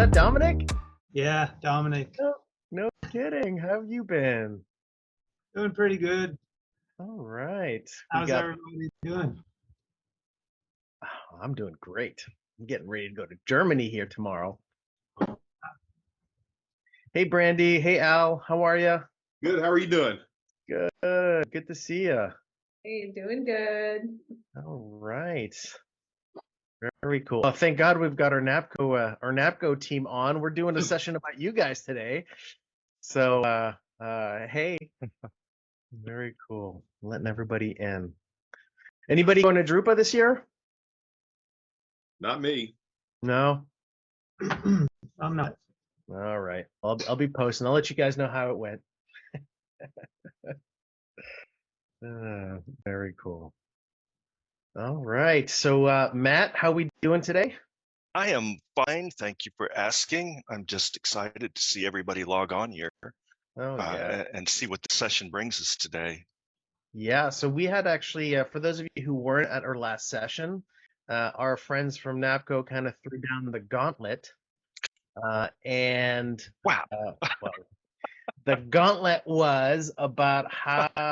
that Dominic? Yeah, Dominic. No kidding. How have you been? Doing pretty good. All right. How's everybody doing? Oh, I'm doing great. I'm getting ready to go to Germany here tomorrow. Hey, Brandy. Hey, Al. How are you? Good. How are you doing? Good. Good to see you. Hey, doing good. All right. Very cool. Well, thank God we've got our NAPCO team on. We're doing a session about you guys today. So, hey, very cool. Letting everybody in. Anybody going to Drupa this year? Not me. No. I'm not. All right. I'll be posting. I'll let you guys know how it went. Very cool. All right. So, Matt, how we doing today? I am fine. Thank you for asking. I'm just excited to see everybody log on here and see what the session brings us today. Yeah. So we had actually, for those of you who weren't at our last session, our friends from NAPCO kind of threw down the gauntlet. And wow. Well, the gauntlet was about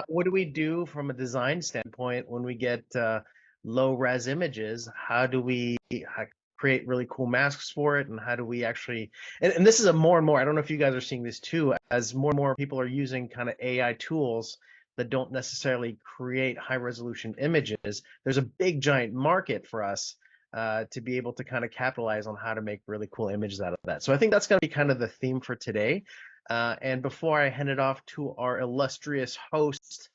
what do we do from a design standpoint when we get low res images? How do we create really cool masks for it? And how do we actually, and this is a more and more, I don't know if you guys are seeing this too, as more and more people are using kind of AI tools that don't necessarily create high resolution images. There's a big giant market for us to be able to kind of capitalize on how to make really cool images out of that. So I think that's going to be kind of the theme for today. And before I hand it off to our illustrious host,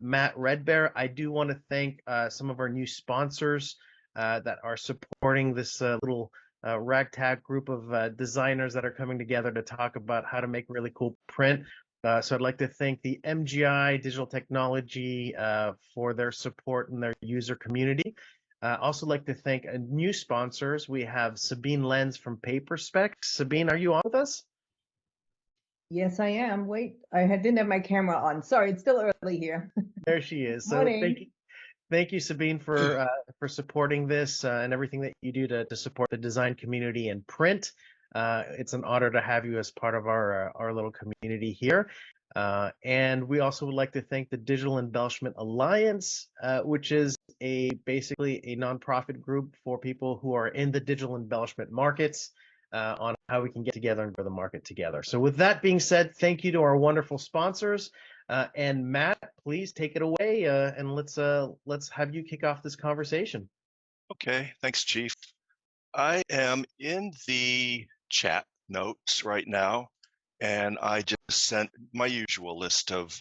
Matt Redbear, I do want to thank some of our new sponsors that are supporting this little ragtag group of designers that are coming together to talk about how to make really cool print. So I'd like to thank the MGI Digital Technology for their support and their user community. Also like to thank new sponsors. We have Sabine Lenz from PaperSpecs. Sabine, are you on with us? Yes, I am. Wait, I didn't have my camera on. Sorry, it's still early here. There she is. So thank you, Sabine, for supporting this and everything that you do to support the design community and print. It's an honor to have you as part of our little community here. And we also would like to thank the Digital Embellishment Alliance, which is basically a nonprofit group for people who are in the digital embellishment markets on how we can get together and grow the market together. So with that being said, thank you to our wonderful sponsors. And Matt, please take it away and let's have you kick off this conversation. Okay, thanks, Chief. I am in the chat notes right now, and I just sent my usual list of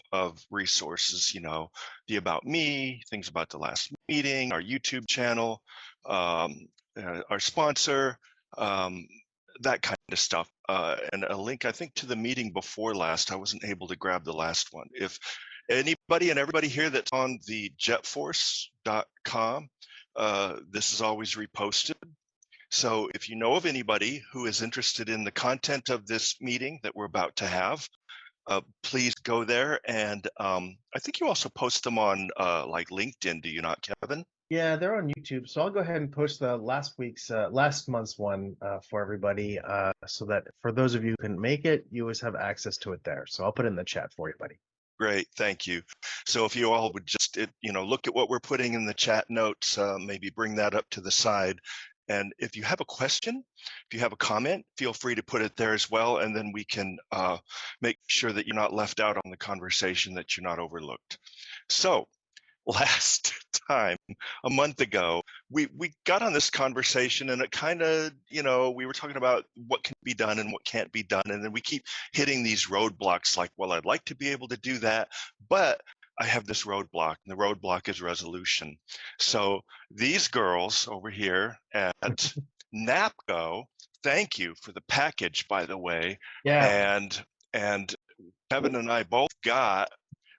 resources, you know, the About Me, things about the last meeting, our YouTube channel, our sponsor, that kind of stuff, and a link, I think, to the meeting before last. I wasn't able to grab the last one. If anybody and everybody here that's on the jetforce.com, this is always reposted. So if you know of anybody who is interested in the content of this meeting that we're about to have, please go there. And I think you also post them on like LinkedIn, do you not, Kevin? Yeah, they're on YouTube. So I'll go ahead and post the last month's one for everybody, so that for those of you who couldn't make it, you always have access to it there. So I'll put it in the chat for you, buddy. Great, thank you. So if you all would just, look at what we're putting in the chat notes, maybe bring that up to the side. And if you have a question, if you have a comment, feel free to put it there as well. And then we can make sure that you're not left out on the conversation, that you're not overlooked. So last time, a month ago, we got on this conversation, and it kind of, we were talking about what can be done and what can't be done. And then we keep hitting these roadblocks like, well, I'd like to be able to do that, but I have this roadblock, and the roadblock is resolution. So these girls over here at NAPCO, thank you for the package, by the way. Yeah. And Kevin and I both got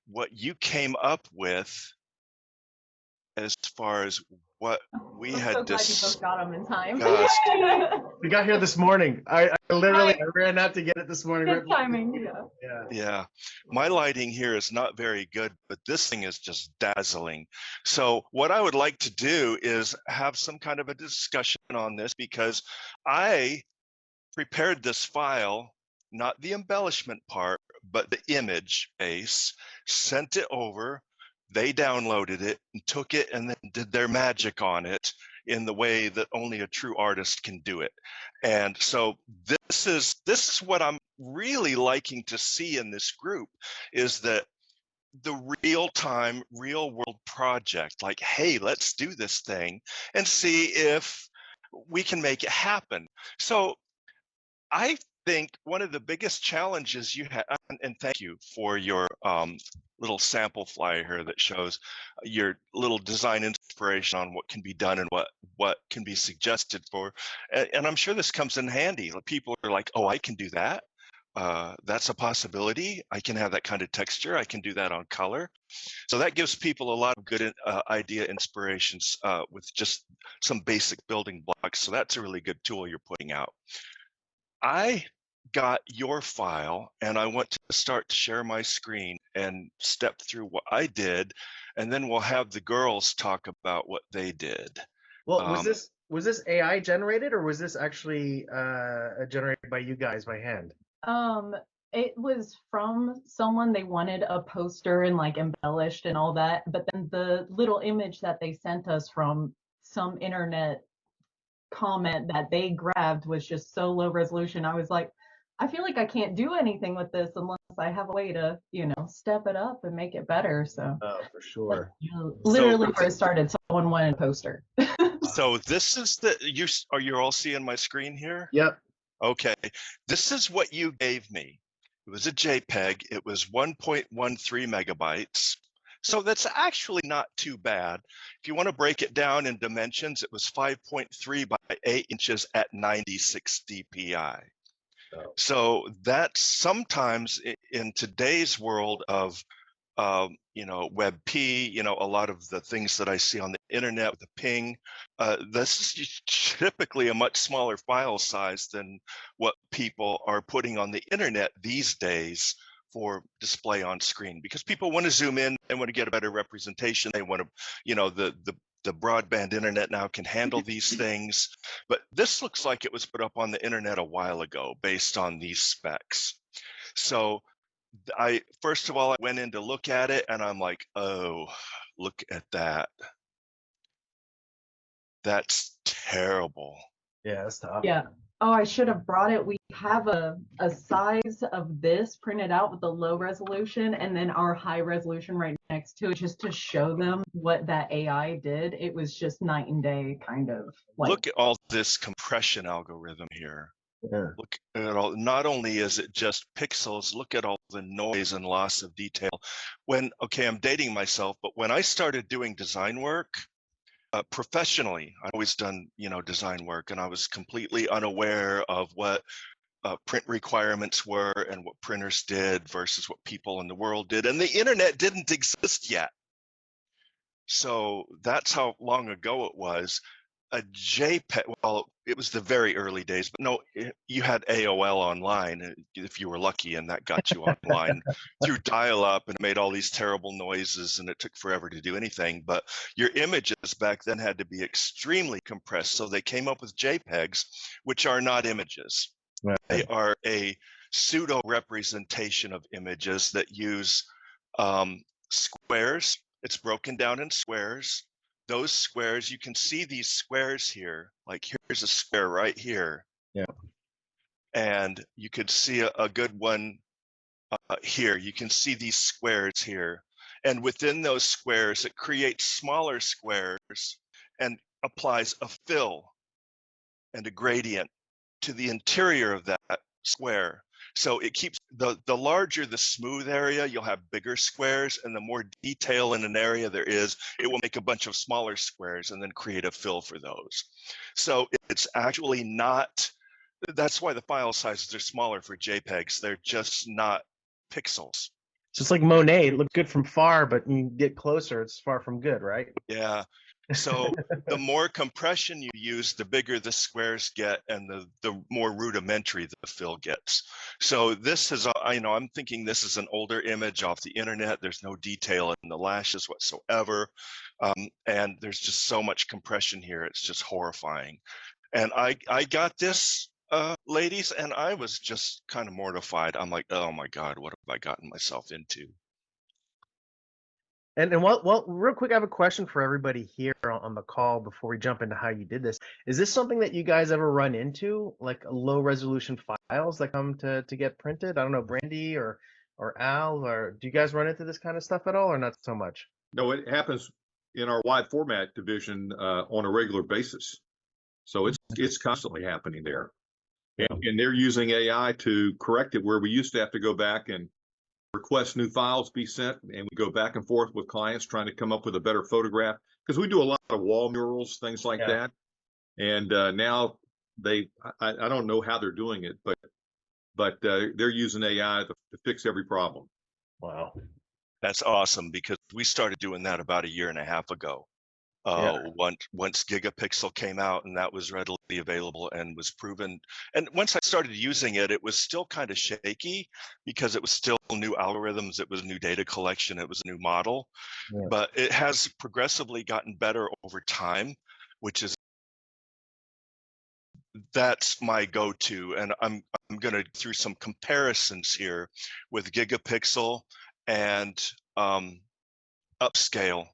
what you came up with as far as what we had so glad you both got them in time. We got here this morning. I ran out to get it this morning. Good timing. Yeah. My lighting here is not very good, but this thing is just dazzling. So what I would like to do is have some kind of a discussion on this, because I prepared this file, not the embellishment part, but the image base, sent it over. They downloaded it and took it and then did their magic on it in the way that only a true artist can do it. And so this is what I'm really liking to see in this group, is that the real-time, real-world project, like, hey, let's do this thing and see if we can make it happen. So I think one of the biggest challenges you have, and thank you for your little sample flyer here that shows your little design inspiration on what can be done and what can be suggested for, and I'm sure this comes in handy. People are like, oh, I can do that. That's a possibility. I can have that kind of texture. I can do that on color. So that gives people a lot of good idea inspirations with just some basic building blocks. So that's a really good tool you're putting out. I got your file and I want to start to share my screen and step through what I did, and then we'll have the girls talk about what they did. Well, was this AI generated, or was this actually generated by you guys by hand? It was from someone. They wanted a poster and like embellished and all that, but then the little image that they sent us from some internet comment that they grabbed was just so low resolution. I was like, I feel like I can't do anything with this unless I have a way to, step it up and make it better. So For sure. Literally where it started, someone wanted a poster. So this is are you all seeing my screen here? Yep. Okay, this is what you gave me. It was a JPEG. It was 1.13 megabytes. So that's actually not too bad. If you want to break it down in dimensions, it was 5.3 by 8 inches at 96 dpi. Oh. So that's sometimes in today's world of WebP, a lot of the things that I see on the internet with the ping, this is typically a much smaller file size than what people are putting on the internet these days for display on screen, because people want to zoom in, they want to get a better representation, they want to, the broadband internet now can handle these things. But this looks like it was put up on the internet a while ago based on these specs. So first of all, I went in to look at it and I'm like, oh, look at that. That's terrible. Yeah, that's tough. Yeah. Oh, I should have brought it. We have a size of this printed out with the low resolution and then our high resolution right next to it, just to show them what that AI did. It was just night and day, kind of. Look at all this compression algorithm here. Yeah. Look at all, not only is it just pixels, look at all the noise and loss of detail. Okay, I'm dating myself, but when I started doing design work, professionally, I've always done, design work, and I was completely unaware of what print requirements were and what printers did versus what people in the world did. And the internet didn't exist yet. So that's how long ago it was. A JPEG, well, it was the very early days, but no, you had AOL online if you were lucky, and that got you online through dial-up and made all these terrible noises, and it took forever to do anything. But your images back then had to be extremely compressed, so they came up with JPEGs, which are not images. Right. They are a pseudo representation of images that use squares. It's broken down in squares. Those squares, you can see these squares here, like here's a square right here. Yeah. And you could see a good one here. You can see these squares here. And within those squares, it creates smaller squares and applies a fill and a gradient to the interior of that square. So it keeps the larger the smooth area, you'll have bigger squares, and the more detail in an area there is, it will make a bunch of smaller squares and then create a fill for those. So it's actually not, that's why the file sizes are smaller for JPEGs. They're just not pixels. Just like Monet, it looked good from far, but when you get closer, it's far from good, right? Yeah. So the more compression you use, the bigger the squares get, and the more rudimentary the fill gets. So this is, I'm thinking this is an older image off the internet. There's no detail in the lashes whatsoever. And there's just so much compression here. It's just horrifying. And I got this ladies, and I was just kind of mortified. I'm like, oh my God, what have I gotten myself into? And well, real quick, I have a question for everybody here on the call before we jump into how you did this. Is this something that you guys ever run into, like low resolution files that come to get printed? I don't know, Brandy or Al, or do you guys run into this kind of stuff at all, or not so much? No, it happens in our wide format division on a regular basis. So it's constantly happening there. And they're using AI to correct it, where we used to have to go back and request new files be sent, and we go back and forth with clients trying to come up with a better photograph, because we do a lot of wall murals, things like that. And now I don't know how they're doing it, but they're using AI to fix every problem. Wow. That's awesome, because we started doing that about 1.5 years ago. Once Gigapixel came out and that was readily available and was proven. And once I started using it, it was still kind of shaky because it was still new algorithms. It was new data collection. It was a new model, but it has progressively gotten better over time, that's my go-to. And I'm going to through some comparisons here with Gigapixel and Upscale,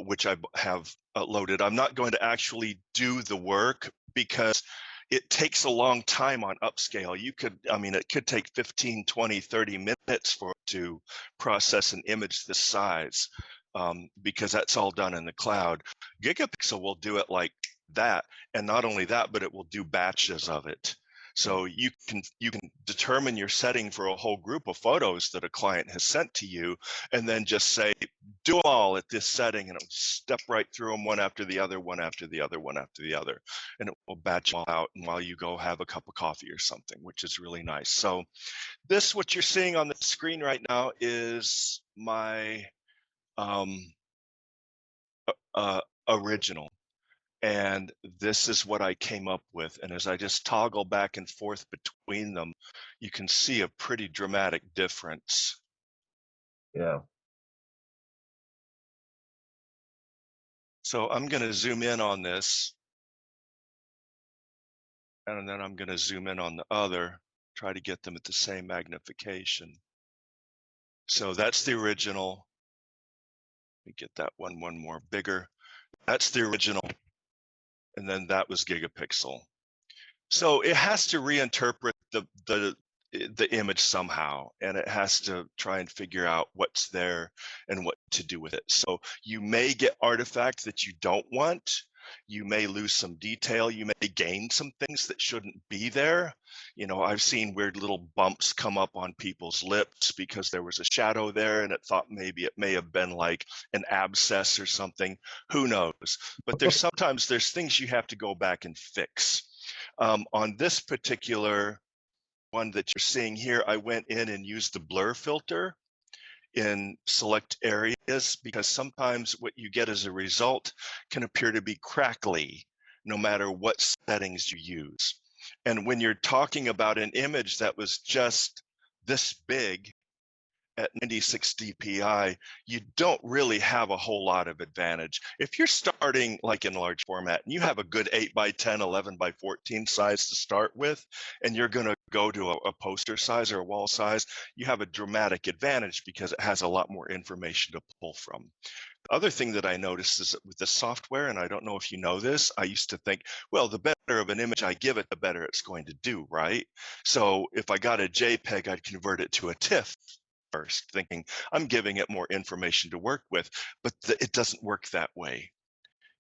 which I have loaded. I'm not going to actually do the work because it takes a long time on Upscale. It could take 15, 20, 30 minutes for it to process an image this size, because that's all done in the cloud. Gigapixel will do it like that. And not only that, but it will do batches of it. So you can determine your setting for a whole group of photos that a client has sent to you, and then just say, do them all at this setting, and it'll step right through them one after the other, one after the other, one after the other, and it will batch all out. And while you go have a cup of coffee or something, which is really nice. So this, what you're seeing on the screen right now, is my original. And this is what I came up with. And as I just toggle back and forth between them, you can see a pretty dramatic difference. Yeah. So I'm going to zoom in on this. And then I'm going to zoom in on the other, try to get them at the same magnification. So that's the original. Let me get that one more bigger. That's the original. And then that was Gigapixel. So it has to reinterpret the image somehow, and it has to try and figure out what's there and what to do with it. So you may get artifacts that you don't want. You may lose some detail. You may gain some things that shouldn't be there. I've seen weird little bumps come up on people's lips because there was a shadow there, and it thought maybe it may have been like an abscess or something. Who knows? But sometimes there's things you have to go back and fix. On this particular one that you're seeing here, I went in and used the blur filter in select areas, because sometimes what you get as a result can appear to be crackly no matter what settings you use. And when you're talking about an image that was just this big at 96 dpi, you don't really have a whole lot of advantage. If you're starting like in large format and you have a good 8x10, 11x14 size to start with, and you're going to go to a poster size or a wall size, you have a dramatic advantage because it has a lot more information to pull from. The other thing that I noticed is that with the software, and I don't know if you know this, I used to think, well, the better of an image I give it, the better it's going to do, right? So if I got a JPEG, I'd convert it to a TIFF first, thinking I'm giving it more information to work with, but it doesn't work that way.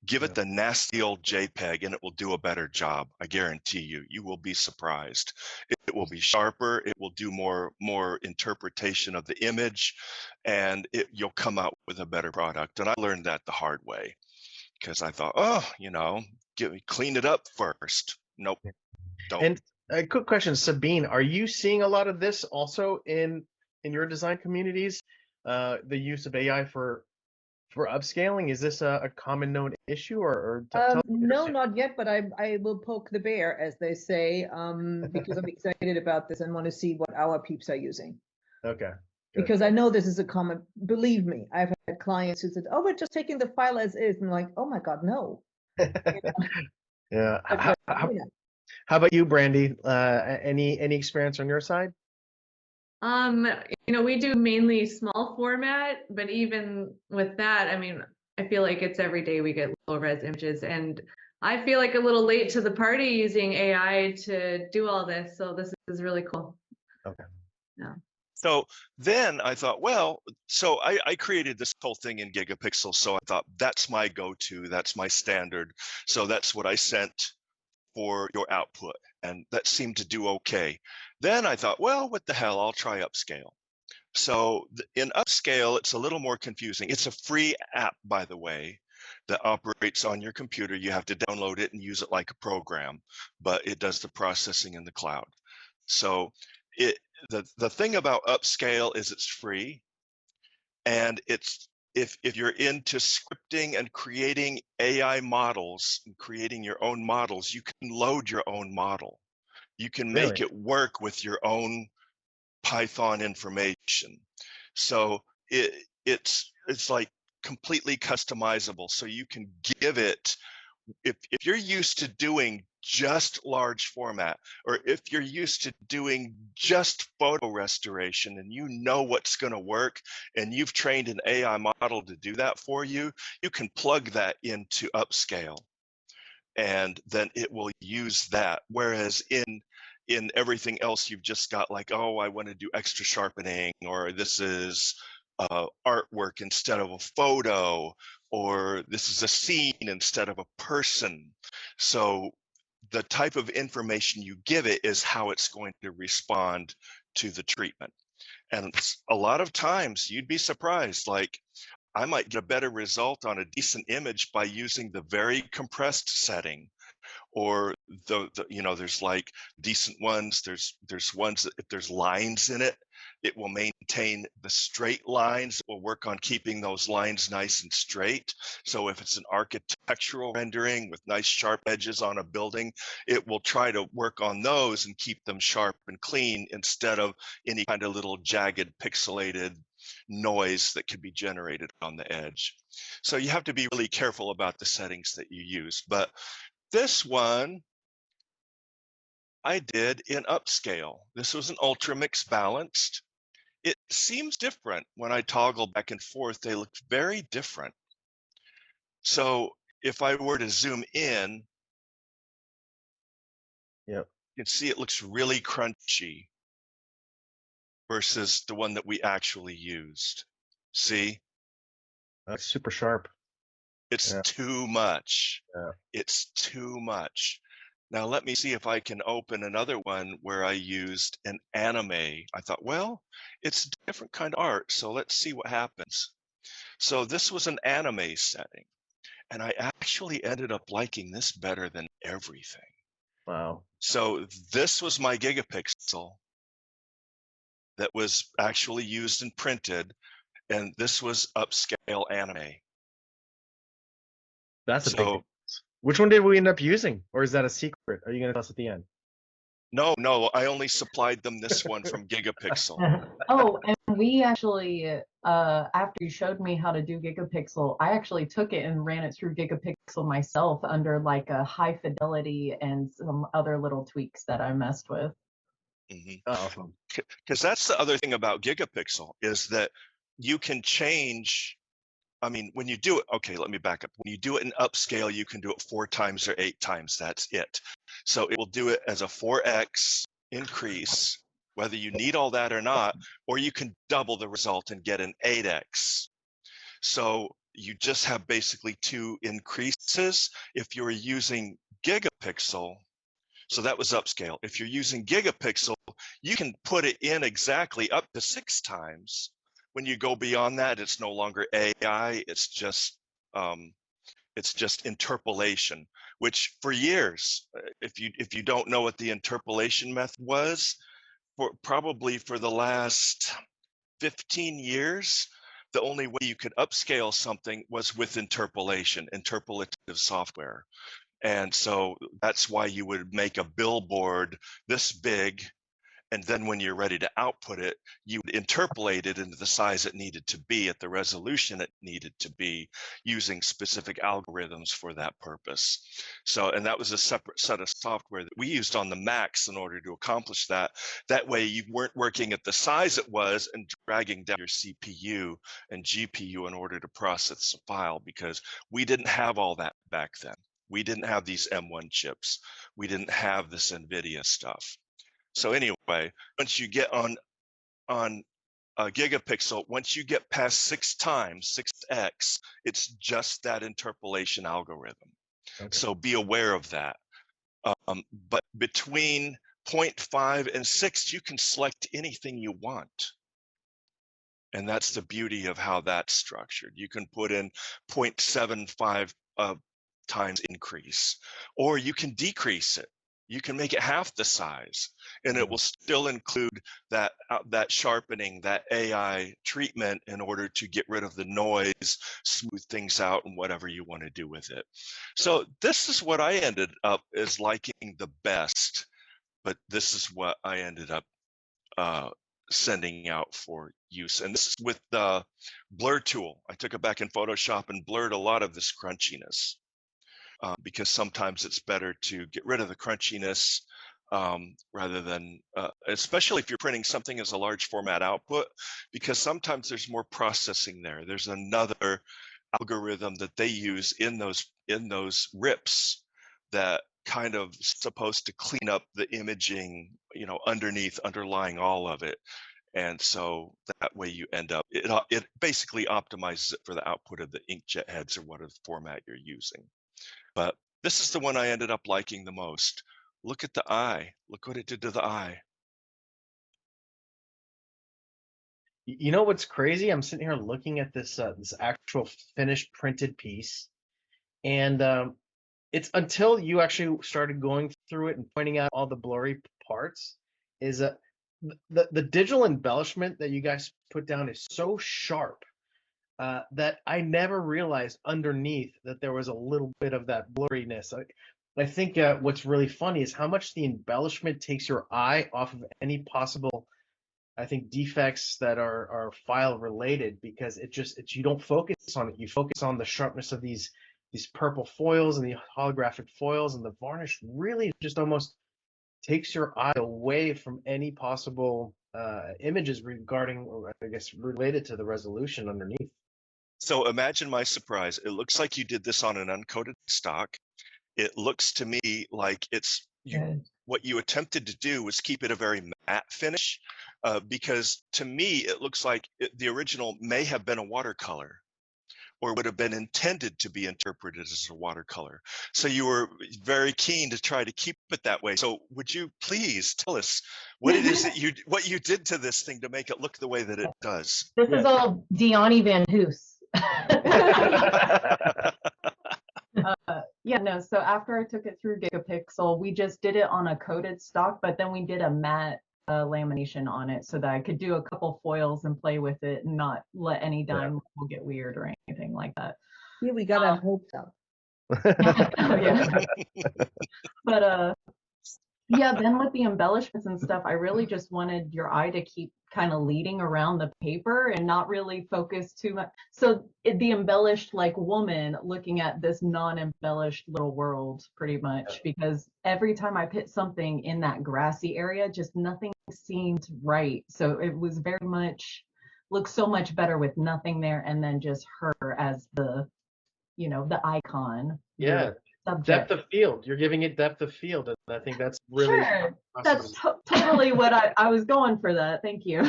Give it the nasty old JPEG and it will do a better job. I guarantee you. You will be surprised. It will be sharper. It will do more interpretation of the image, and you'll come out with a better product. And I learned that the hard way, because I thought, clean it up first. Nope, don't. And a quick question, Sabine, are you seeing a lot of this also in your design communities? The use of AI for upscaling, is this a common known issue, or no, not yet, but I will poke the bear, as they say, because I'm excited about this and want to see what our peeps are using. Okay. Good. Because I know this is a common, believe me, I've had clients who said, oh, we're just taking the file as is. And I'm like, oh my God, no. Yeah. How about you, Brandy? Any experience on your side? We do mainly small format, but even with that, I mean, I feel like it's every day we get low res images, and I feel like a little late to the party using AI to do all this. So this is really cool. Okay. Yeah. So then I thought, well, so I created this whole thing in Gigapixel. So I thought that's my go-to, that's my standard. So that's what I sent for your output, and that seemed to do okay. Then I thought, well, what the hell, I'll try Upscale. So in Upscale, it's a little more confusing. It's a free app, by the way, that operates on your computer. You have to download it and use it like a program, but it does the processing in the cloud. So the thing about Upscale is it's free, and it's if you're into scripting and creating AI models and creating your own models, you can load your own model. You can make Really? it work with your own Python information. So it's like completely customizable. So you can give it, if you're used to doing just large format, or if you're used to doing just photo restoration and you know what's going to work and you've trained an AI model to do that for you, you can plug that into Upscale and then it will use that. Whereas in everything else, you've just got like, oh, I want to do extra sharpening, or this is artwork instead of a photo, or this is a scene instead of a person. So the type of information you give it is how it's going to respond to the treatment. And a lot of times you'd be surprised, like I might get a better result on a decent image by using the very compressed setting, or there's like decent ones. There's ones that if there's lines in it, it will maintain the straight lines. It will work on keeping those lines nice and straight. So if it's an architectural rendering with nice sharp edges on a building, it will try to work on those and keep them sharp and clean instead of any kind of little jagged pixelated noise that could be generated on the edge. So you have to be really careful about the settings that you use. But this one I did in Upscale. This was an ultra mix balanced. It seems different when I toggle back and forth. They look very different. So if I were to zoom in, Yep. you can see it looks really crunchy versus the one that we actually used. See? That's super sharp. It's Yeah. too much. Yeah. It's too much. Now let me see if I can open another one where I used an anime. I thought, well, it's a different kind of art, so let's see what happens. So this was an anime setting, and I actually ended up liking this better than everything. Wow. So this was my Gigapixel that was actually used and printed, and this was Upscale anime. That's a big So difference. Which one did we end up using, or is that a secret? Are you going to tell us at the end? no, I only supplied them this one from Gigapixel. Oh, and we actually, after you showed me how to do Gigapixel, I actually took it and ran it through Gigapixel myself under like a high fidelity and some other little tweaks that I messed with. Awesome. Because that's the other thing about Gigapixel is that you can change. I mean, when you do it, okay, let me back up. When you do it in Upscale, you can do it 4 times or 8 times. That's it. So it will do it as a 4x increase, whether you need all that or not, or you can double the result and get an 8x. So you just have basically 2 increases. If you're using Gigapixel, so that was Upscale. If you're using Gigapixel, you can put it in exactly up to 6 times. When you go beyond that, it's no longer AI. It's just interpolation. Which for years, if you don't know what the interpolation method was, probably for the last 15 years, the only way you could upscale something was with interpolation, interpolative software. And so that's why you would make a billboard this big And then when you're ready to output it, you would interpolate it into the size it needed to be at the resolution it needed to be using specific algorithms for that purpose. So, and that was a separate set of software that we used on the Macs in order to accomplish that. That way you weren't working at the size it was and dragging down your CPU and GPU in order to process the file, because we didn't have all that back then. We didn't have these M1 chips. We didn't have this NVIDIA stuff. So anyway, once you get on Gigapixel, once you get past 6x, it's just that interpolation algorithm. Okay. So be aware of that. But between 0.5 and 6, you can select anything you want. And that's the beauty of how that's structured. You can put in 0.75 times increase, or you can decrease it. You can make it half the size, and it will still include that sharpening, that AI treatment in order to get rid of the noise, smooth things out, and whatever you want to do with it. So this is what I ended up as liking the best, but this is what I ended up sending out for use. And this is with the blur tool. I took it back in Photoshop and blurred a lot of this crunchiness. Because sometimes it's better to get rid of the crunchiness rather than, especially if you're printing something as a large format output, because sometimes there's more processing there. There's another algorithm that they use in those rips that kind of supposed to clean up the imaging, underlying all of it. And so that way you end up, it basically optimizes it for the output of the inkjet heads or whatever format you're using. But this is the one I ended up liking the most. Look at the eye. Look what it did to the eye. You know what's crazy? I'm sitting here looking at this this actual finished printed piece, and it's until you actually started going through it and pointing out all the blurry parts, is that the digital embellishment that you guys put down is so sharp. That I never realized underneath that there was a little bit of that blurriness. I think what's really funny is how much the embellishment takes your eye off of any possible, I think, defects that are file related, because you don't focus on it. You focus on the sharpness of these purple foils and the holographic foils, and the varnish really just almost takes your eye away from any possible images regarding, or I guess related to the resolution underneath. So imagine my surprise. It looks like you did this on an uncoated stock. It looks to me like what you attempted to do was keep it a very matte finish, because to me, it looks like the original may have been a watercolor, or would have been intended to be interpreted as a watercolor. So you were very keen to try to keep it that way. So would you please tell us what it is that what you did to this thing to make it look the way that it does? This is all Diani Van Hoos. So after I took it through Gigapixel, we just did it on a coated stock, but then we did a matte lamination on it so that I could do a couple foils and play with it and not let any dime level get weird or anything like that. Yeah, we got our hopes up. But then with the embellishments and stuff, I really just wanted your eye to keep kind of leading around the paper and not really focus too much. So the embellished like woman looking at this non-embellished little world, pretty much, because every time I put something in that grassy area, just nothing seemed right. So it was very much, looks so much better with nothing there, and then just her as the, the icon. Yeah. Depth of field. You're giving it depth of field, and I think that's really sure. That's totally what I was going for. That. Thank you.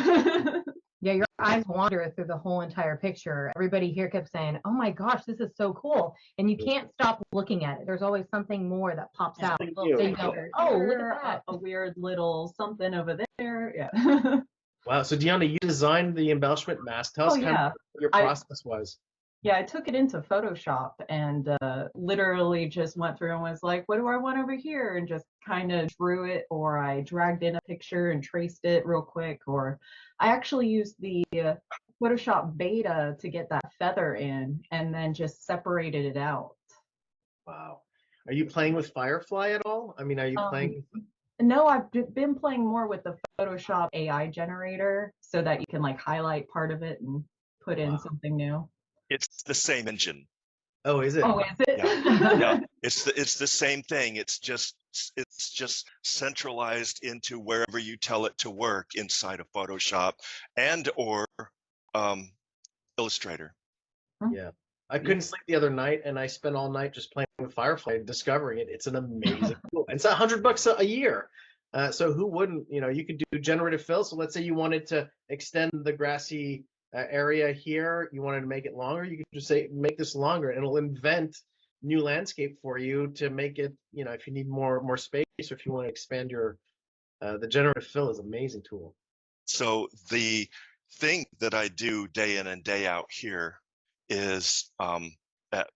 Yeah, your eyes wander through the whole entire picture. Everybody here kept saying, "Oh my gosh, this is so cool," and you can't stop looking at it. There's always something more that pops out. So you go, "Oh, look at that! A weird little something over there." Yeah. Wow. So Deanna, you designed the embellishment mask. Tell us kind of what your process was. Yeah, I took it into Photoshop and literally just went through and was like, what do I want over here? And just kind of drew it, or I dragged in a picture and traced it real quick, or I actually used the Photoshop beta to get that feather in and then just separated it out. Wow. Are you playing with Firefly at all? I mean, are you playing? No, I've been playing more with the Photoshop AI generator so that you can like highlight part of it and put in something new. It's the same engine. Oh, is it? Oh, is it? Yeah, it's the same thing. It's just centralized into wherever you tell it to work inside of Photoshop and or Illustrator. Yeah. I couldn't sleep the other night, and I spent all night just playing with Firefly, discovering it. It's an amazing tool. It's $100 a year. So who wouldn't? You know, you could do generative fill. So let's say you wanted to extend the grassy area here. You wanted to make it longer. You could just say, make this longer, and it'll invent new landscape for you to make it. You know, if you need more space, or if you want to expand your, the generative fill is an amazing tool. So the thing that I do day in and day out here is at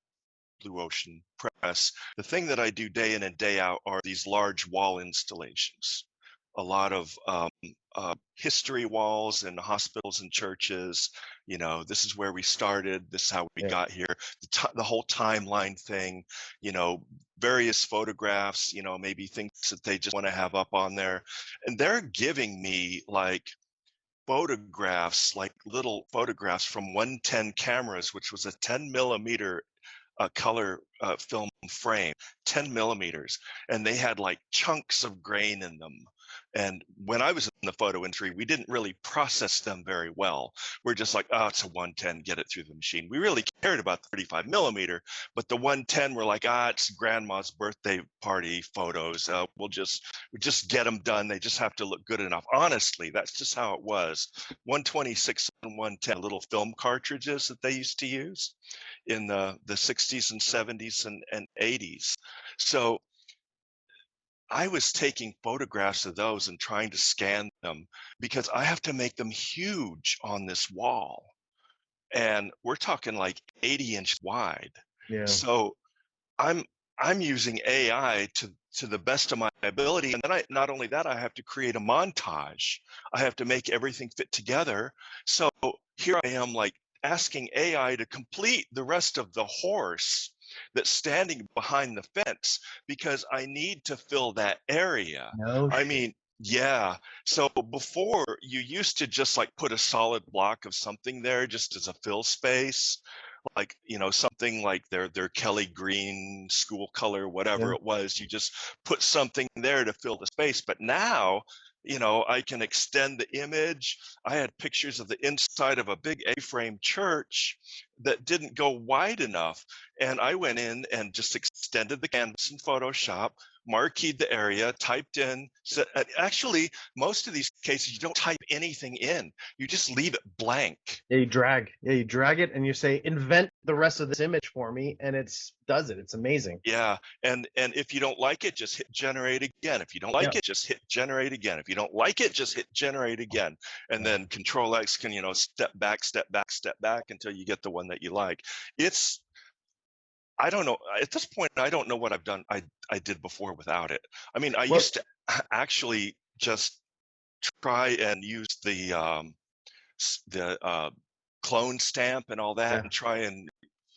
Blue Ocean Press. The thing that I do day in and day out are these large wall installations. A lot of history walls in hospitals and churches. You know, this is where we started. This is how we got here. The whole timeline thing. You know, various photographs. You know, maybe things that they just want to have up on there, and they're giving me like photographs, like little photographs from 110 cameras, which was a 10 millimeter color film frame, 10 millimeters, and they had like chunks of grain in them. And when I was in the photo industry, we didn't really process them very well. We're just like, oh, it's a 110, get it through the machine. We really cared about the 35 millimeter, but the 110, we're like, it's grandma's birthday party photos. We'll just get them done. They just have to look good enough. Honestly, that's just how it was. 126 and 110 little film cartridges that they used to use in the 60s and 70s and 80s. So I was taking photographs of those and trying to scan them because I have to make them huge on this wall. And we're talking like 80 inches wide. Yeah. So I'm using AI to the best of my ability. And then not only that, I have to create a montage. I have to make everything fit together. So here I am like asking AI to complete the rest of the horse that's standing behind the fence because I need to fill that area. I mean, yeah. So before you used to just like put a solid block of something there just as a fill space, like, you know, something like their Kelly green school color, whatever it was, you just put something there to fill the space. But now, you know, I can extend the image. I had pictures of the inside of a big A-frame church that didn't go wide enough. And I went in and just extended the canvas in Photoshop, marqueed the area, typed in. So actually, most of these cases, you don't type anything in. You just leave it blank. Yeah, you drag it, and you say, invent the rest of this image for me, and it does it. It's amazing. Yeah, and if you don't like it, just hit generate again. If you don't like it, just hit generate again. If you don't like it, just hit generate again. And then Control X can, you know, step back until you get the one that you like. I don't know. At this point, I don't know what I've done. I did before without it. I mean, I used to actually just try and use the clone stamp and all that and try and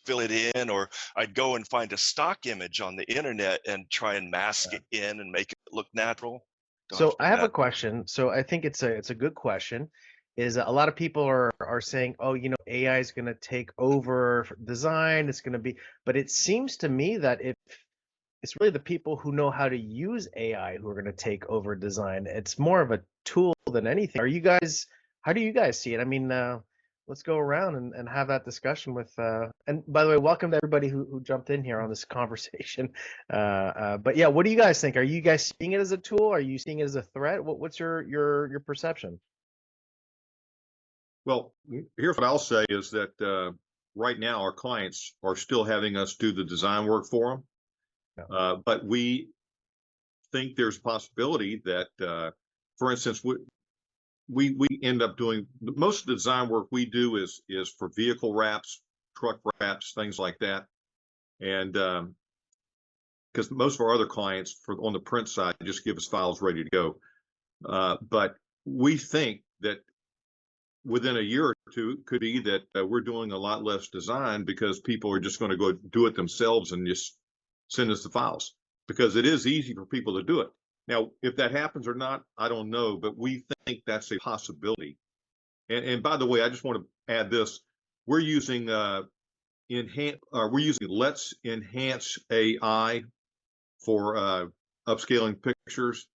fill it in, or I'd go and find a stock image on the internet and try and mask it in and make it look natural. So I have a question. So I think it's a good question. Is a lot of people are saying, oh, you know, AI is going to take over design. It's going to be, but it seems to me that if it's really the people who know how to use AI who are going to take over design. It's more of a tool than anything. How do you guys see it? I mean, let's go around and have that discussion with, and by the way, welcome to everybody who jumped in here on this conversation. But yeah, what do you guys think? Are you guys seeing it as a tool? Are you seeing it as a threat? What's your perception? Well, here's what I'll say is that right now our clients are still having us do the design work for them. But we think there's a possibility that, for instance, we end up doing most of the design work we do is for vehicle wraps, truck wraps, things like that. And because most of our other clients on the print side just give us files ready to go. But we think that within a year or two could be that we're doing a lot less design because people are just going to go do it themselves and just send us the files, because it is easy for people to do it. Now, if that happens or not, I don't know, but we think that's a possibility. And by the way, I just want to add this: we're using we're using Let's Enhance AI for upscaling pictures.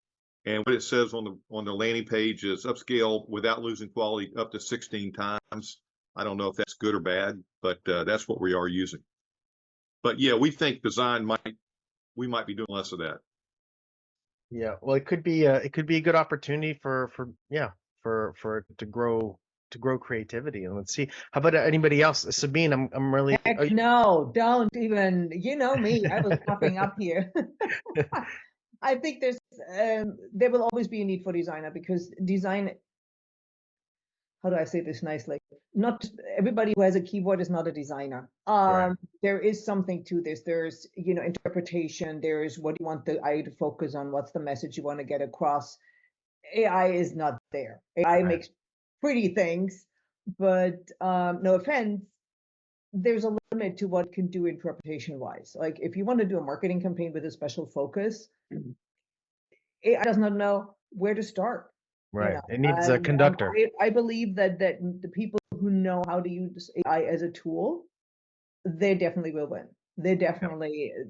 And what it says on the landing page is upscale without losing quality up to 16 times. I don't know if that's good or bad, but that's what we are using. But yeah, we think design we might be doing less of that. Yeah, well, it could be a good opportunity for to grow creativity. And let's see, how about anybody else? Sabine, I'm really Heck no, don't even. You know me. I was popping up here. I think there will always be a need for designer, because design. How do I say this nicely? Not everybody who has a keyboard is not a designer. Right. There is something to this. There's, interpretation. There's what you want the eye to focus on. What's the message you want to get across? AI is not there. AI Right. makes pretty things, but no offense, there's a limit to what it can do interpretation wise. Like if you want to do a marketing campaign with a special focus, AI does not know where to start. Right. It needs a conductor. I believe that the people who know how to use AI as a tool, they definitely will win. They definitely, it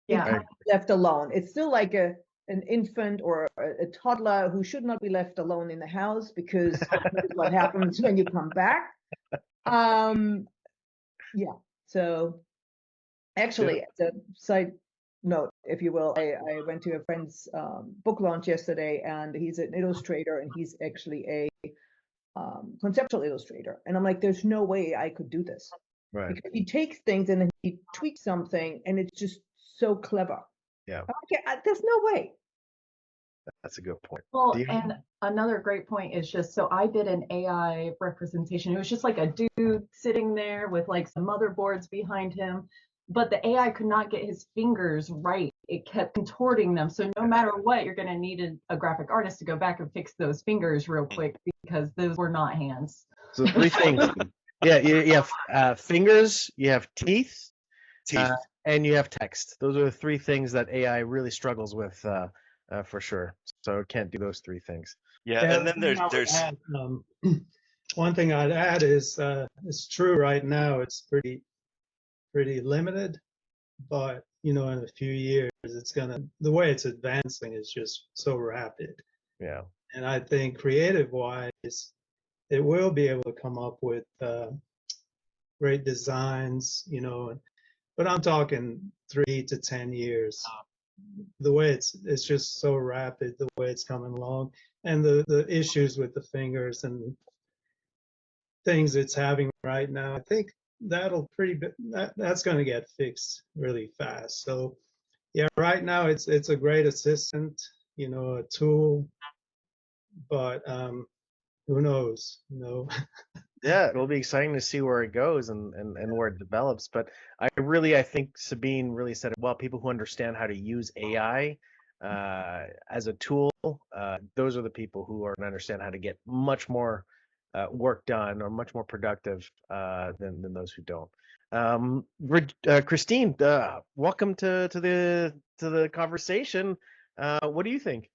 Yeah. can't be left alone. It's still like an infant or a toddler who should not be left alone in the house, because what happens when you come back. Yeah. So actually, as a side note, if you will, I went to a friend's book launch yesterday, and he's an illustrator, and he's actually a conceptual illustrator. And I'm like, there's no way I could do this. Right. Because he takes things and then he tweaks something, and it's just so clever. Yeah. Okay, there's no way. That's a good point. Well, and another great point is just, so I did an AI representation. It was just like a dude sitting there with like some motherboards behind him, but the AI could not get his fingers right. It kept contorting them. So no matter what, you're going to need a graphic artist to go back and fix those fingers real quick, because those were not hands. So 3 things. Yeah, you have fingers, you have teeth, and you have text. Those are the 3 things that AI really struggles with, for sure. So it can't do those 3 things. Yeah, and then there's one thing I'd add is it's true right now. It's pretty limited, but in a few years, the way it's advancing is just so rapid. Yeah. And I think creative wise, it will be able to come up with great designs, but I'm talking 3 to 10 years. The way it's just so rapid, the way it's coming along, and the issues with the fingers and things it's having right now, I think that's going to get fixed really fast. So yeah, right now it's a great assistant, a tool, but who knows, Yeah, it'll be exciting to see where it goes and where it develops. But I think Sabine really said it well. People who understand how to use AI as a tool, those are the people who understand how to get much more work done, or much more productive than those who don't. Christine, welcome to the conversation. What do you think?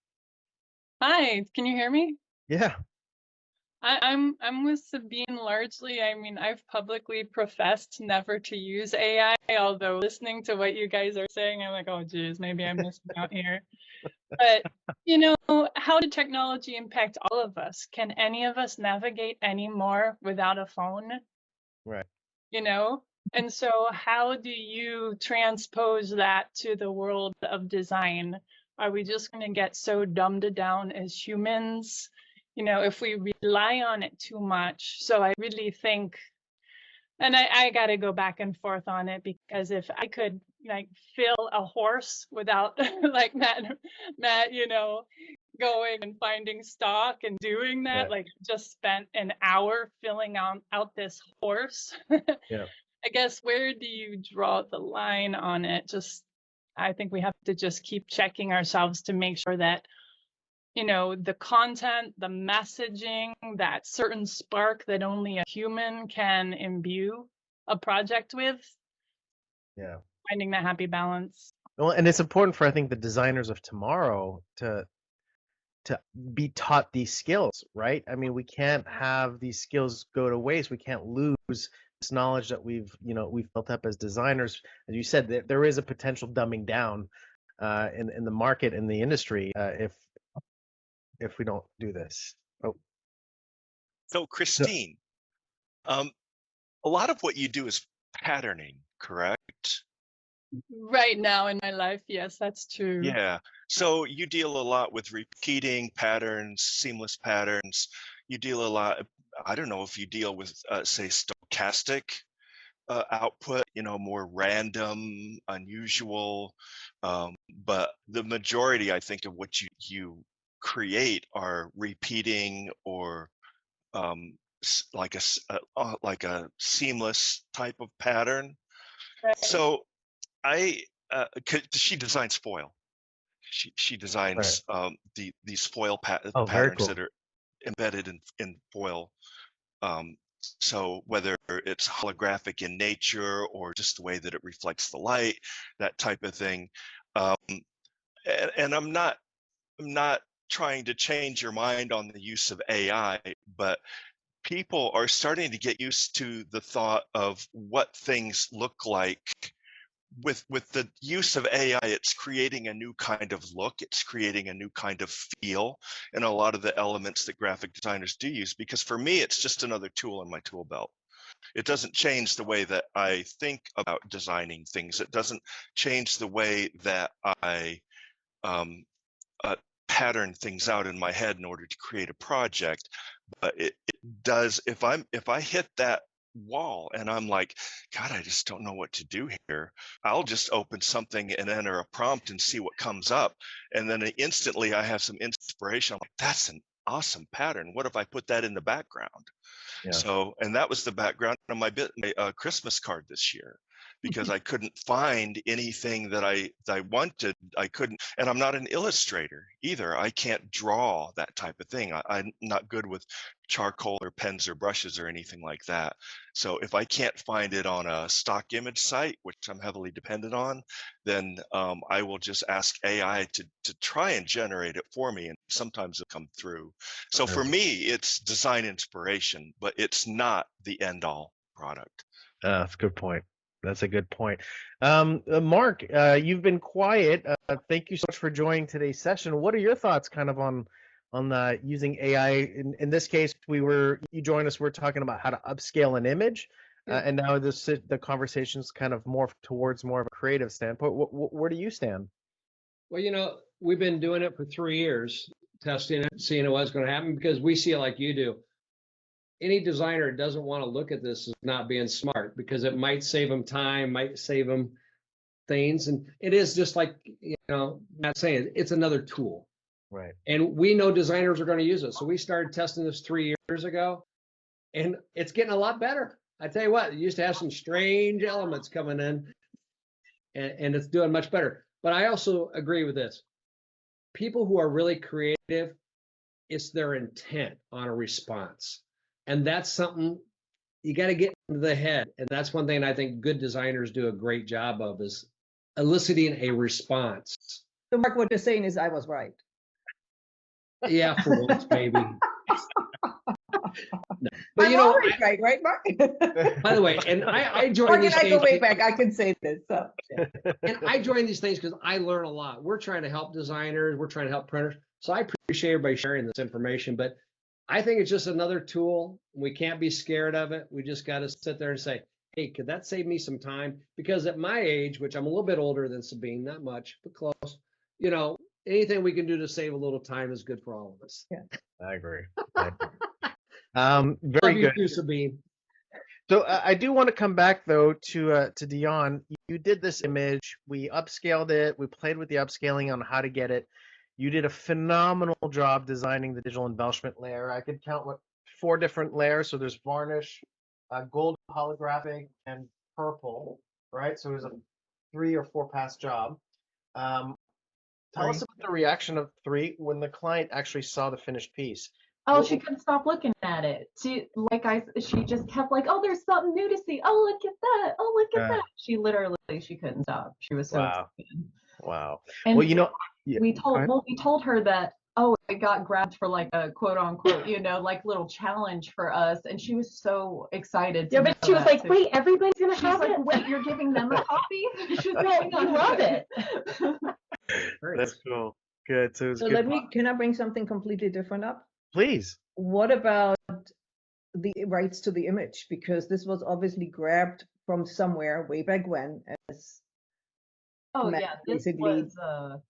Hi, can you hear me? Yeah. I'm with Sabine largely. I mean, I've publicly professed never to use AI, although listening to what you guys are saying, I'm like, oh geez, maybe I'm missing out here. But how did technology impact all of us? Can any of us navigate anymore without a phone? Right. And so how do you transpose that to the world of design? Are we just going to get so dumbed down as humans? If we rely on it too much. So I really think, and I got to go back and forth on it, because if I could fill a horse without like Matt, going and finding stock and doing that, like just spent an hour filling out this horse. Yeah. I guess, where do you draw the line on it? I think we have to just keep checking ourselves to make sure that the content, the messaging, that certain spark that only a human can imbue a project with. Yeah. Finding that happy balance. Well, and it's important for, I think, the designers of tomorrow to be taught these skills, right? I mean, we can't have these skills go to waste. We can't lose this knowledge that we've built up as designers. As you said, there is a potential dumbing down in the market, in the industry, if we don't do this. Oh, So Christine, a lot of what you do is patterning, correct? Right now in my life, yes, that's true. Yeah. So you deal a lot with repeating patterns, seamless patterns. You deal a lot, I don't know if you deal with, say, stochastic output, more random, unusual. But the majority, I think, of what you create are repeating or like a seamless type of pattern. Right. So she designs foil. She designs these foil very patterns cool. that are embedded in foil. So whether it's holographic in nature or just the way that it reflects the light, that type of thing. And I'm not trying to change your mind on the use of AI, but people are starting to get used to the thought of what things look like. With the use of AI, it's creating a new kind of look, it's creating a new kind of feel, and a lot of the elements that graphic designers do use, because for me, it's just another tool in my tool belt. It doesn't change the way that I think about designing things. It doesn't change the way that I pattern things out in my head in order to create a project. But it does, if I hit that wall and I'm like, God, I just don't know what to do here, I'll just open something and enter a prompt and see what comes up. And then instantly I have some inspiration. I'm like, that's an awesome pattern. What if I put that in the background? Yeah. So, and that was the background of my Christmas card this year, because I couldn't find anything that I wanted. I couldn't, and I'm not an illustrator either. I can't draw that type of thing. I'm not good with charcoal or pens or brushes or anything like that. So if I can't find it on a stock image site, which I'm heavily dependent on, then I will just ask AI to try and generate it for me, and sometimes it'll come through. So for me, it's design inspiration, but it's not the end all product. That's a good point. That's a good point. Mark, you've been quiet. Thank you so much for joining today's session. What are your thoughts kind of on using AI? In this case, you joined us, we're talking about how to upscale an image. And now the conversation's kind of morphed towards more of a creative standpoint. Where do you stand? Well, we've been doing it for 3 years, testing it, seeing what's going to happen, because we see it like you do. Any designer doesn't want to look at this as not being smart, because it might save them time, might save them things. And it is just like, not saying it's another tool. Right. And we know designers are going to use it. So we started testing this 3 years ago, and it's getting a lot better. I tell you what, it used to have some strange elements coming in, and it's doing much better. But I also agree with this. People who are really creative, it's their intent on a response. And that's something you got to get into the head. And that's one thing I think good designers do a great job of, is eliciting a response. So Mark, what you're saying is I was right. Yeah, for once, maybe. No. But I'm always right, Mark? By the way, and I joined Mark these and I go things. way back. I can say this. So. And I join these things because I learn a lot. We're trying to help designers. We're trying to help printers. So I appreciate everybody sharing this information. But I think it's just another tool. We can't be scared of it. We just got to sit there and say, hey, could that save me some time? Because at my age, which I'm a little bit older than Sabine, not much, but close, anything we can do to save a little time is good for all of us. Yeah, I agree. Love Very you good. too, Sabine. So I do want to come back though to Dion. You did this image. We upscaled it. We played with the upscaling on how to get it. You did a phenomenal job designing the digital embellishment layer. I could count 4 different layers. So there's varnish, gold holographic, and purple, right? So it was a 3 or 4 pass job. Tell us about the reaction of 3 when the client actually saw the finished piece. Oh, she couldn't stop looking at it. She just kept like, oh, there's something new to see. Oh, look at that. Oh, look at that. She couldn't stop. She was so excited. Wow. And Well, you know, yeah, we go told ahead. well, we told her that, oh, it got grabbed for like a quote unquote, like little challenge for us, and she was so excited. Yeah, to but know she was that like, too. wait, everybody's gonna She's have like, it. wait, you're giving them a copy? She's like, I love it. Very That's nice. cool. Good. So it was So good. can I bring something completely different up? Please. What about the rights to the image? Because this was obviously grabbed from somewhere way back when as Oh yeah, this basically. was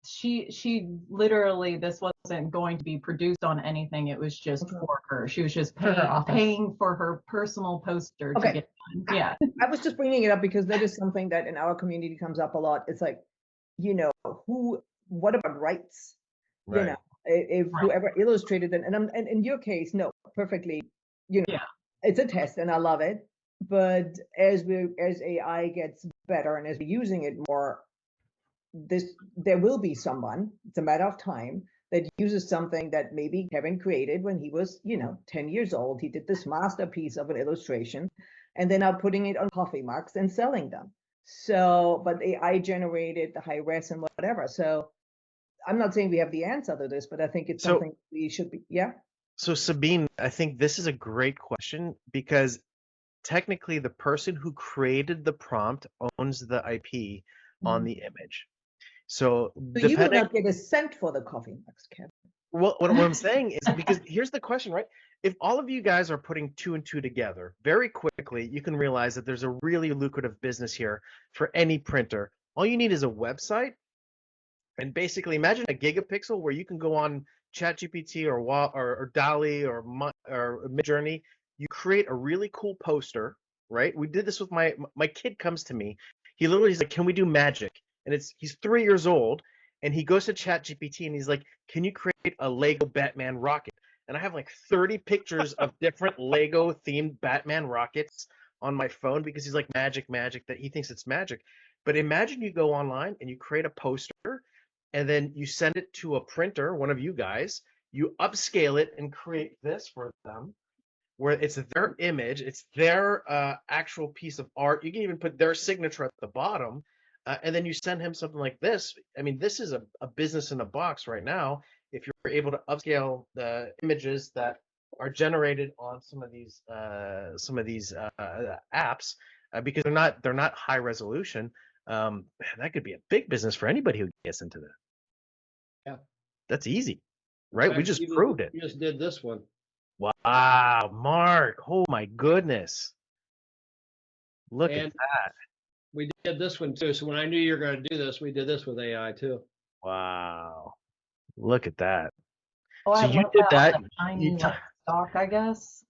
she literally, this wasn't going to be produced on anything. It was just for her. She was just For her office. paying for her personal poster to Okay. get done. Yeah. I was just bringing it up because that is something that in our community comes up a lot. It's like, what about rights? Right. If Right. whoever illustrated it, and in your case, no, perfectly, Yeah. it's a test and I love it. But as AI gets better and as we're using it more, there will be someone, it's a matter of time, that uses something that maybe Kevin created when he was, 10 years old. He did this masterpiece of an illustration, and then now putting it on coffee mugs and selling them. So, but AI generated the high res and whatever. So I'm not saying we have the answer to this, but I think it's So- something we should be, yeah. So Sabine, I think this is a great question because technically the person who created the prompt owns the IP on the image. So So you will depending, not get a cent for the coffee mugs, Kevin. well, what I'm saying is because here's the question, right? If all of you guys are putting 2 and 2 together, very quickly you can realize that there's a really lucrative business here for any printer. All you need is a website, and basically imagine a Gigapixel where you can go on ChatGPT or DALL-E or Midjourney. You create a really cool poster, right? We did this with my kid comes to me. He literally is like, "Can we do magic?" And he's 3 years old, and he goes to ChatGPT and he's like, "Can you create a Lego Batman rocket?" And I have like 30 pictures of different Lego themed Batman rockets on my phone because he's like magic, that he thinks it's magic. But imagine you go online and you create a poster and then you send it to a printer, one of you guys, you upscale it and create this for them, where it's their image, it's their actual piece of art. You can even put their signature at the bottom, and then you send him something like this. I mean, this is a business in a box right now. If you're able to upscale the images that are generated on some of these apps, because they're not high resolution, that could be a big business for anybody who gets into that. Yeah. That's easy, right? We just proved it. We just did this one. Wow, Mark. Oh my goodness. Look at And that. we did this one too. So when I knew you were going to do this, we did this with AI too. Wow. Look at that. Oh, So I you love did on that. a tiny like, stock, I guess.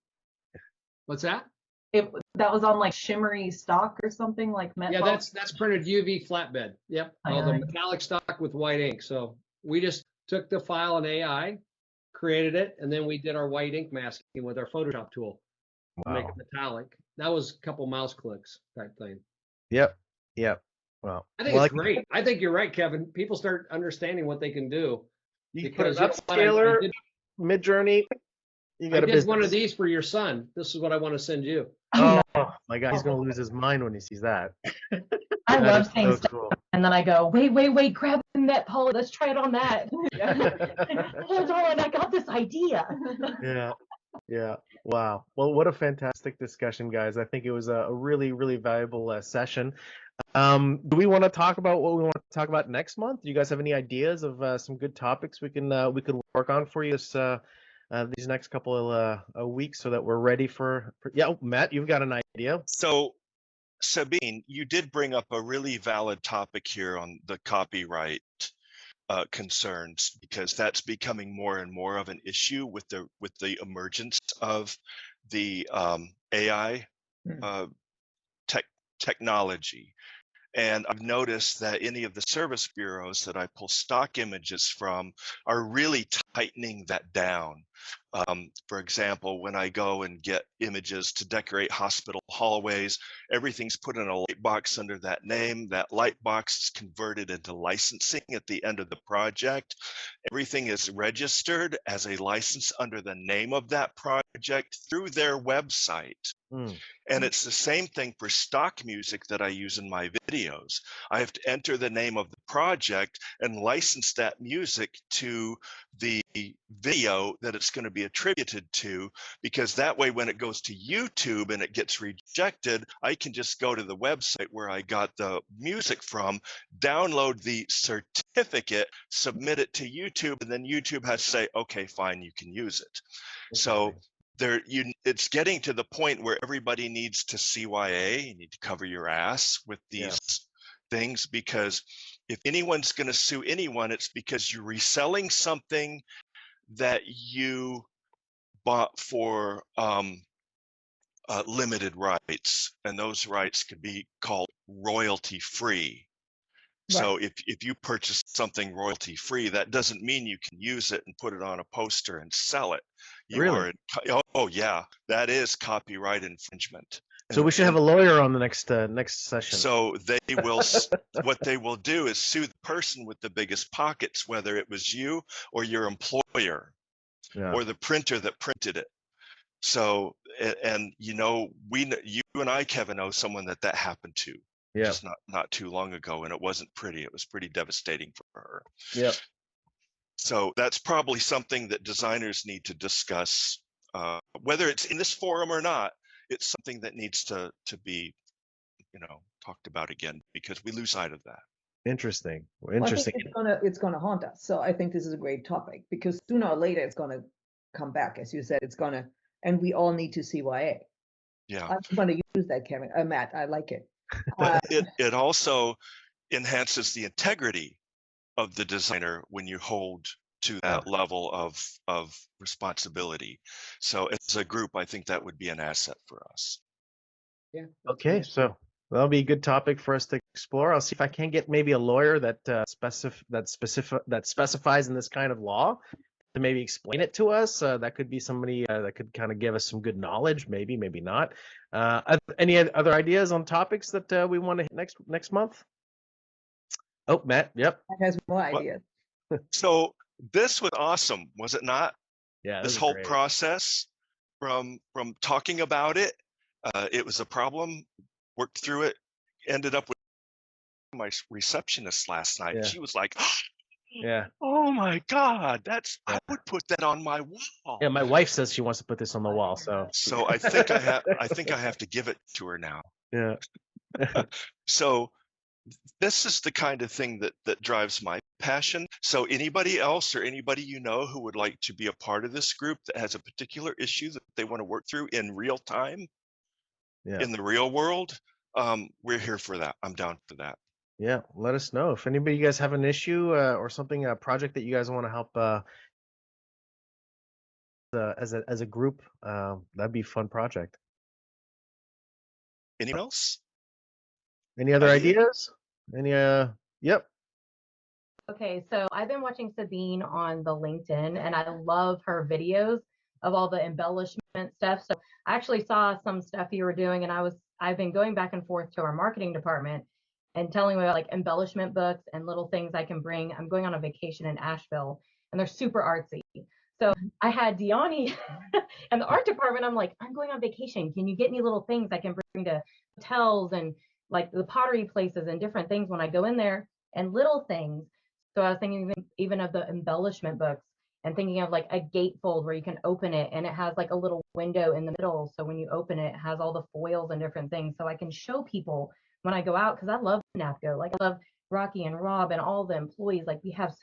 What's that? That was on like shimmery stock or something like metal. Yeah, that's printed UV flatbed. Yep. All the Nice. metallic stock with white ink. So we just took the file in AI, created it, and then we did our white ink masking with our Photoshop tool to make it Wow. metallic. That was a couple mouse clicks type thing. Yep. Well, I think it's great. I think you're right, Kevin. People start understanding what they can do. You put an Because you know what, upscaler, Midjourney. You got I a did business. one of these for your son. This is what I want to send you. Oh my God, he's gonna lose his mind when he sees that. I That love is saying so stuff, cool. and then I go, wait, grab that Paula. Let's try it on that. Hold on, I got this idea. Yeah. Wow. Well, what a fantastic discussion, guys. I think it was a really, really valuable session. Do we want to talk about what we want to talk about next month? Do you guys have any ideas of some good topics we could work on for you these next couple of weeks so that we're ready for yeah, Matt, you've got an idea. So, Sabine, you did bring up a really valid topic here on the copyright concerns, because that's becoming more and more of an issue with the emergence of the AI technology. And I've noticed that any of the service bureaus that I pull stock images from are really tightening that down. For example, when I go and get images to decorate hospital hallways, everything's put in a light box under that name. That light box is converted into licensing at the end of the project. Everything is registered as a license under the name of that project through their website. And it's the same thing for stock music that I use in my videos. I have to enter the name of the project and license that music to the video that it's going to be attributed to, because that way when it goes to YouTube and it gets rejected, I can just go to the website where I got the music from, download the certificate, submit it to YouTube, and then YouTube has to say, okay, fine, you can use it. So it's getting to the point where everybody needs to CYA. You need to cover your ass with these things, because if anyone's going to sue anyone, it's because you're reselling something that you bought for limited rights, and those rights could be called royalty free. So if you purchase something royalty free, that doesn't mean you can use it and put it on a poster and sell it. Oh yeah, that is copyright infringement. So we should have a lawyer on the next session. So they will, what they will do is sue the person with the biggest pockets, whether it was you or your employer or the printer that printed it. So, and you and I, Kevin, know someone that happened to. Just not too long ago, and it wasn't pretty. It was pretty devastating for her. So that's probably something that designers need to discuss, whether it's in this forum or not. It's something that needs to be, talked about again, because we lose sight of that. Interesting. Well, I think it's gonna haunt us. So I think this is a great topic, because sooner or later it's gonna come back, as you said. And we all need to CYA. Yeah, I'm gonna use that, Kevin. Matt, I like it. But it also enhances the integrity of the designer when you hold to that level of responsibility. So as a group, I think that would be an asset for us. Yeah. Okay, so that'll be a good topic for us to explore. I'll see if I can get maybe a lawyer that specifies in this kind of law to maybe explain it to us. That could be somebody that could kind of give us some good knowledge, maybe not. Any other ideas on topics that we want to hit next month? Oh, Matt, yep. Matt has more ideas. So this was awesome, was it not? Yeah, this whole process from talking about it, it was a problem, worked through it, ended up with my receptionist last night. She was like, oh my God, I would put that on my wall. Yeah, my wife says she wants to put this on the wall. So I think I have to give it to her now. Yeah. So this is the kind of thing that drives my passion. So anybody else or anybody who would like to be a part of this group that has a particular issue that they want to work through in real time, in the real world, we're here for that. I'm down for that. Yeah, let us know if you guys have an issue or something, a project that you guys want to help as a group. That'd be a fun project. Anyone else? Any other ideas? Yep. Okay, so I've been watching Sabine on the LinkedIn, and I love her videos of all the embellishment stuff. So I actually saw some stuff you were doing, and I've been going back and forth to our marketing department and telling them about like embellishment books and little things I can bring. I'm going on a vacation in Asheville, and they're super artsy. So I had Diani and the art department. I'm like, I'm going on vacation. Can you get me little things I can bring to hotels and like the pottery places and different things when I go in there, and little things. So I was thinking even of the embellishment books, and thinking of like a gatefold where you can open it and it has like a little window in the middle. So when you open it, it has all the foils and different things. So I can show people when I go out, because I love NAPCO. Like I love Rocky and Rob and all the employees. Like we have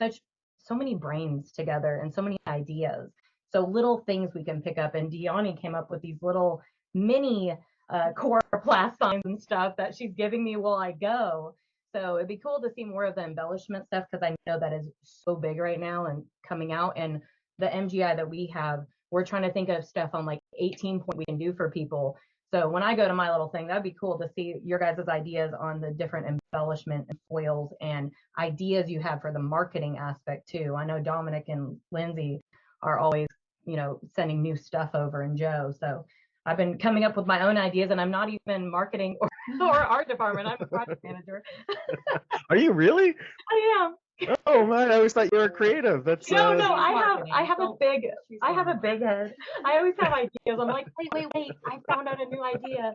so many brains together and so many ideas. So little things we can pick up. And Diani came up with these little mini coroplast signs and stuff that she's giving me while I go. So it'd be cool to see more of the embellishment stuff, because I know that is so big right now and coming out. And the MGI that we have, we're trying to think of stuff on like 18 point we can do for people. So when I go to my little thing, that'd be cool to see your guys' ideas on the different embellishment and foils and ideas you have for the marketing aspect too. I know Dominic and Lindsay are always sending new stuff over and Joe. So I've been coming up with my own ideas, and I'm not even marketing or art department. I'm a project manager. Are you really? I am. Oh man, I always thought you were creative. That's No, I have a big head. I always have ideas. I'm like, wait, I found out a new idea.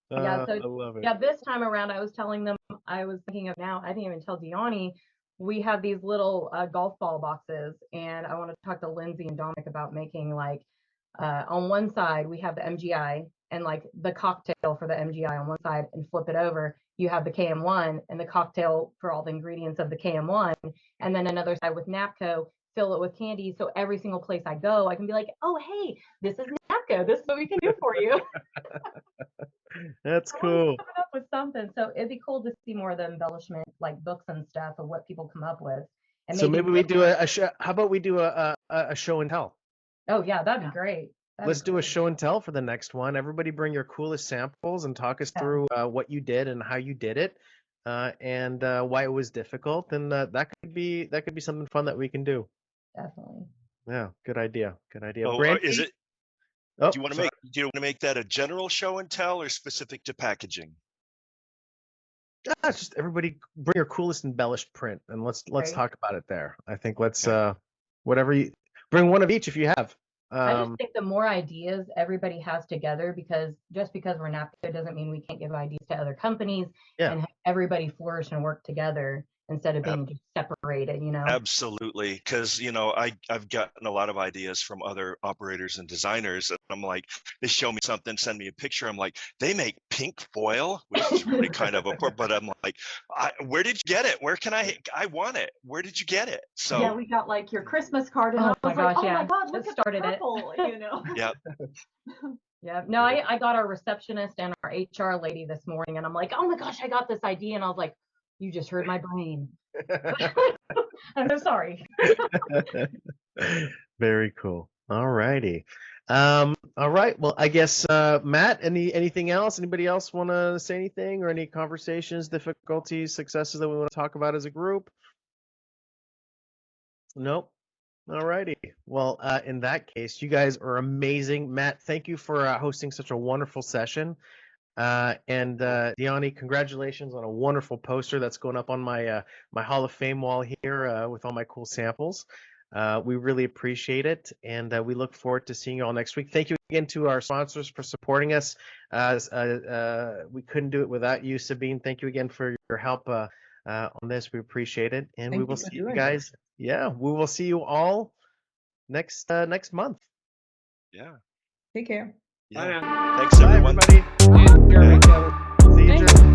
Yeah, so I love it. yeah, this time around I was telling them, I was thinking of now, I didn't even tell Diani, we have these little golf ball boxes, and I want to talk to Lindsay and Dominic about making like on one side we have the MGI and like the cocktail for the MGI on one side, and flip it over, you have the KM1 and the cocktail for all the ingredients of the KM1, and then another side with Napco, fill it with candy, so every single place I go I can be like, oh hey, this is Napco, this is what we can do for you. That's cool. Coming up with something, so it'd be cool to see more of the embellishment, like books and stuff, of what people come up with. And So maybe we do a show. How about we do a show and tell? Oh yeah, that'd be great. Let's do a show and tell for the next one. Everybody bring your coolest samples and talk us through what you did and how you did it, and why it was difficult. And that could be something fun that we can do. Definitely. Yeah, good idea. Good idea. Oh, Brandy? is it? Oh, do you want to make that a general show and tell or specific to packaging? It's just everybody bring your coolest embellished print and let's talk about it there. I think let's whatever you bring, one of each if you have. I just think the more ideas everybody has together, because just because we're Napco doesn't mean we can't give ideas to other companies and have everybody flourish and work together instead of being just separated, Absolutely. Because, I've gotten a lot of ideas from other operators and designers. And I'm like, they show me something, send me a picture. I'm like, they make pink foil, which is really kind of but I'm like, where did you get it? Where can I want it? Where did you get it? So yeah, we got like your Christmas card, and I was like, oh my God, look at the purple, Yeah. Yeah, no, I got our receptionist and our HR lady this morning, and I'm like, oh my gosh, I got this idea, and I was like, you just heard my brain. I'm so sorry. Very cool. All righty. All right. Well, I guess Matt, anything else? Anybody else want to say anything, or any conversations, difficulties, successes that we want to talk about as a group? Nope. All righty. Well, in that case, you guys are amazing. Matt, thank you for hosting such a wonderful session. And Diani, congratulations on a wonderful poster that's going up on my my Hall of Fame wall here with all my cool samples. We really appreciate it, and we look forward to seeing you all next week. Thank you again to our sponsors for supporting us. We couldn't do it without you, Sabine. Thank you again for your help on this. We appreciate it, and we will see you guys. Yeah, we will see you all next month. Yeah. Take care. Yeah. Thanks, everyone. Bye, everybody. Yeah, See you, Joe.